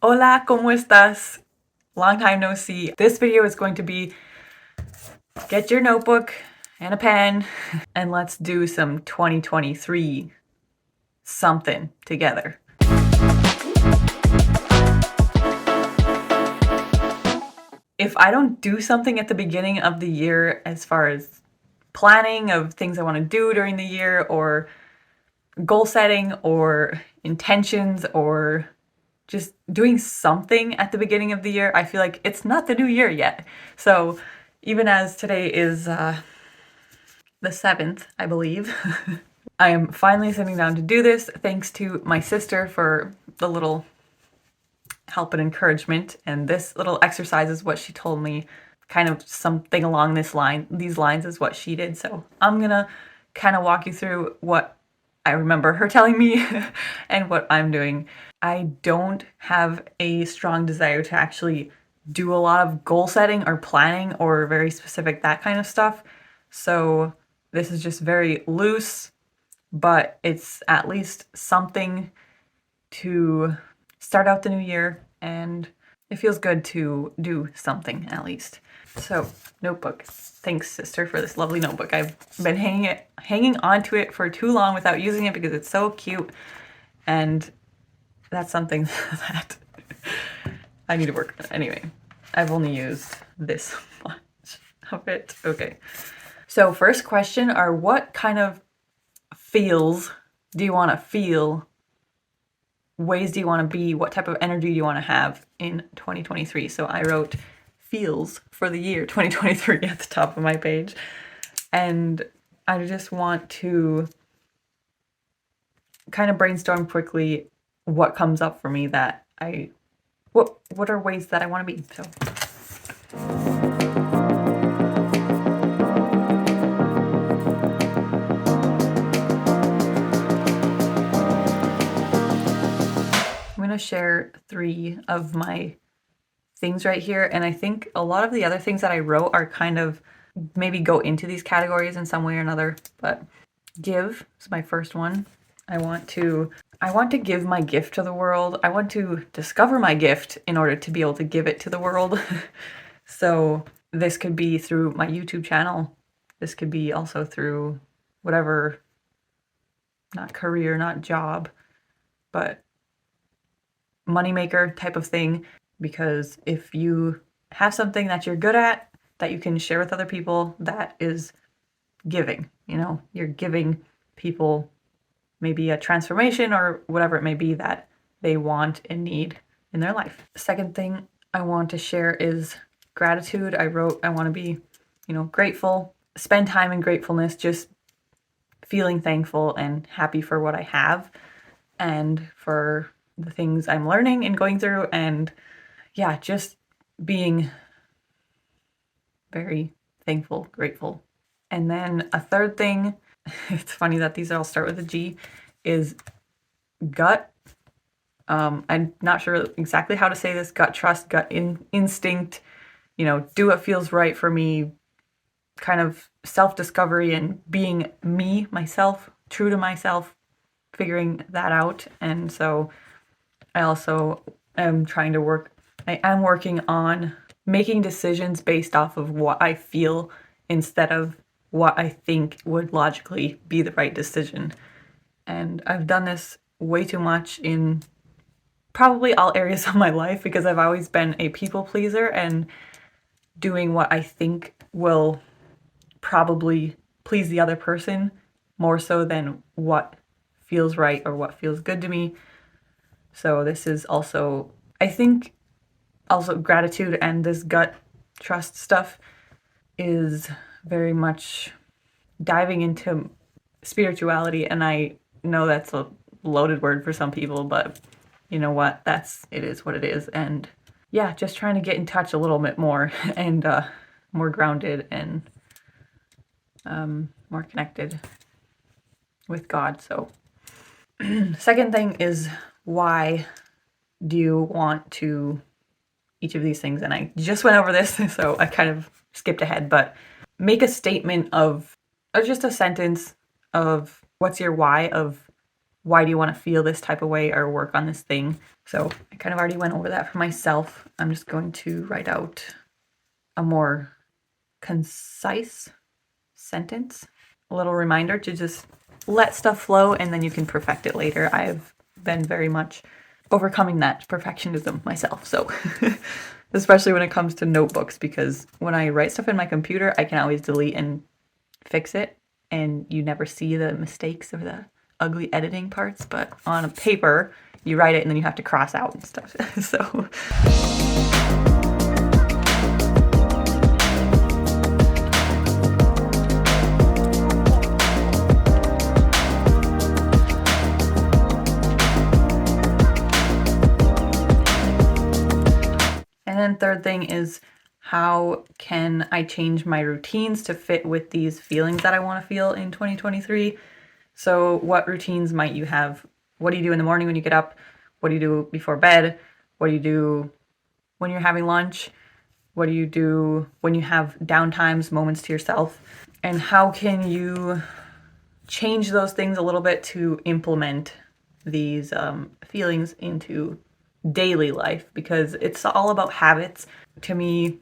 Hola, ¿cómo estás? Long time no see. This video is going to be get your notebook and a pen and let's do some 2023 something together. If I don't do something at the beginning of the year as far as planning of things I want to do during the year or goal setting or intentions or just doing something at the beginning of the year, I feel like it's not the new year yet. So even as today is the 7th, I believe, I am finally sitting down to do this thanks to my sister for the little help and encouragement. And this little exercise is what she told me, kind of something along these lines is what she did. So I'm gonna kind of walk you through what I remember her telling me and what I'm doing. I don't have a strong desire to actually do a lot of goal setting or planning or very specific that kind of stuff. So this is just very loose, but it's at least something to start out the new year, and it feels good to do something at least. So, notebook. Thanks, sister, for this lovely notebook. I've been hanging onto it for too long without using it because it's so cute, and that's something that I need to work on. Anyway, I've only used this much of it. Okay. So, first question are what kind of feels do you want to feel? Ways do you want to be? What type of energy do you want to have in 2023? So I wrote feels for the year 2023 at the top of my page. And I just want to kind of brainstorm quickly what comes up for me that what are ways that I want to be. So I'm going to share 3 of my things right here. And I think a lot of the other things that I wrote are kind of maybe go into these categories in some way or another. But give is my first one. I want to give my gift to the world. I want to discover my gift in order to be able to give it to the world. So this could be through my YouTube channel. This could be also through whatever, not career, not job, but moneymaker type of thing. Because if you have something that you're good at that you can share with other people, that is giving. You know, you're giving people maybe a transformation or whatever it may be that they want and need in their life. The second thing I want to share is gratitude. I wrote I want to be, grateful, spend time in gratefulness, just feeling thankful and happy for what I have and for the things I'm learning and going through, and yeah, just being very thankful, grateful. And then a third thing, it's funny that these all start with a G, is gut. I'm not sure exactly how to say this. Gut trust, instinct, do what feels right for me, kind of self-discovery and being me, myself, true to myself, figuring that out. And so I also am I am working on making decisions based off of what I feel instead of what I think would logically be the right decision. And I've done this way too much in probably all areas of my life because I've always been a people pleaser and doing what I think will probably please the other person more so than what feels right or what feels good to me. So this is also, I think, also gratitude and this gut trust stuff is very much diving into spirituality. And I know that's a loaded word for some people, but you know what? It is what it is. And yeah, just trying to get in touch a little bit more and more grounded and more connected with God. So, second thing is why do you want to each of these things? And I just went over this, so I kind of skipped ahead, but make a statement of, or just a sentence of what's your why of why do you want to feel this type of way or work on this thing? So I kind of already went over that for myself. I'm just going to write out a more concise sentence, a little reminder to just let stuff flow, and then you can perfect it later. I've been very much overcoming that perfectionism myself, so especially when it comes to notebooks, because when I write stuff in my computer, I can always delete and fix it, and you never see the mistakes or the ugly editing parts. But on a paper, you write it and then you have to cross out and stuff. So and then third thing is, how can I change my routines to fit with these feelings that I want to feel in 2023? So what routines might you have? What do you do in the morning when you get up? What do you do before bed? What do you do when you're having lunch? What do you do when you have downtimes, moments to yourself? And how can you change those things a little bit to implement these feelings into daily life? Because it's all about habits. To me,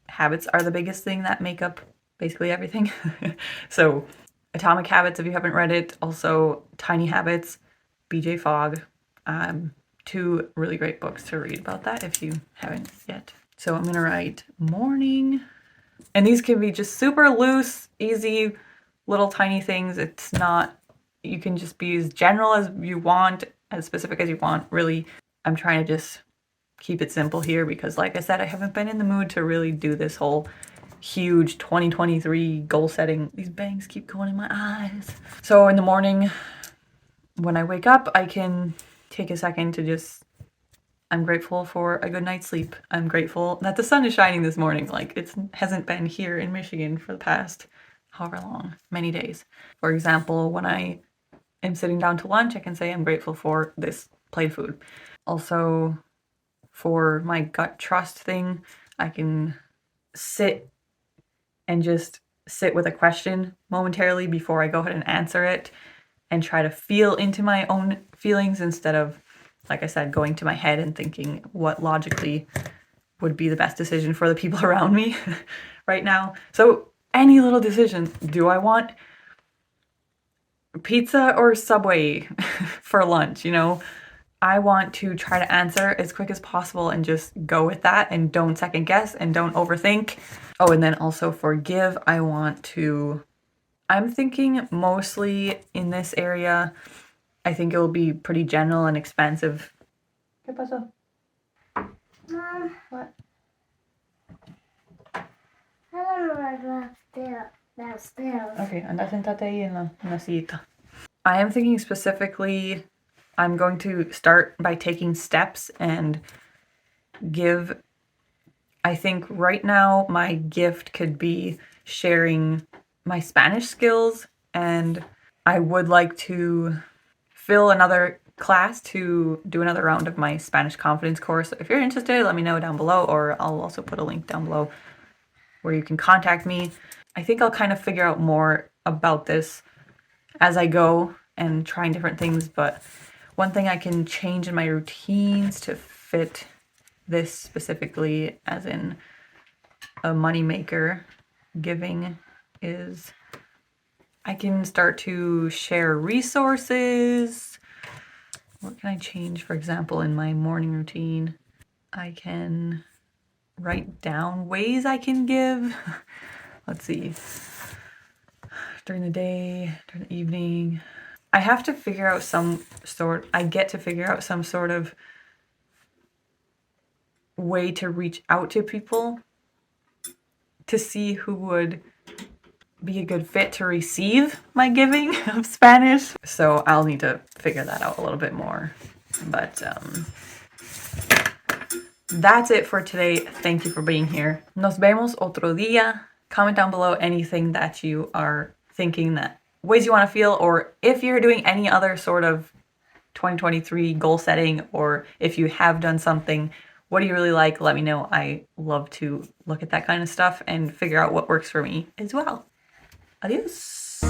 habits are the biggest thing that make up basically everything. So Atomic Habits, if you haven't read it, also Tiny Habits, BJ Fogg, 2 really great books to read about that if you haven't yet. So I'm gonna write morning, and these can be just super loose, easy, little tiny things. It's not, you can just be as general as you want, as specific as you want. Really, I'm trying to just keep it simple here because, like I said, I haven't been in the mood to really do this whole huge 2023 goal setting. These bangs keep going in my eyes. So in the morning, when I wake up, I can take a second to just, I'm grateful for a good night's sleep. I'm grateful that the sun is shining this morning. Like, it hasn't been here in Michigan for the past however long, many days. For example, when I am sitting down to lunch, I can say I'm grateful for this plate of food. Also, for my gut trust thing, I can sit and just sit with a question momentarily before I go ahead and answer it, and try to feel into my own feelings instead of, like I said, going to my head and thinking what logically would be the best decision for the people around me right now. So any little decision, do I want pizza or Subway for lunch, you know? I want to try to answer as quick as possible and just go with that, and don't second guess and don't overthink. Oh, and then also forgive. I'm thinking mostly in this area, I think it will be pretty general and expansive. ¿Qué pasó? Mom, What? I don't know where to go downstairs. Okay, anda sentate ahí en la sillita. I am thinking specifically, I'm going to start by taking steps and give. I think right now my gift could be sharing my Spanish skills, and I would like to fill another class to do another round of my Spanish confidence course. If you're interested, let me know down below, or I'll also put a link down below where you can contact me. I think I'll kind of figure out more about this as I go and trying different things, but one thing I can change in my routines to fit this specifically, as in a money maker giving, is I can start to share resources. What can I change? For example, in my morning routine, I can write down ways I can give. Let's see. During the day, during the evening. I have to figure out I get to figure out some sort of way to reach out to people to see who would be a good fit to receive my giving of Spanish. So I'll need to figure that out a little bit more. But that's it for today. Thank you for being here. Nos vemos otro día. Comment down below anything that you are thinking, that ways you want to feel, or if you're doing any other sort of 2023 goal setting, or if you have done something, what do you really like? Let me know. I love to look at that kind of stuff and figure out what works for me as well. Adios.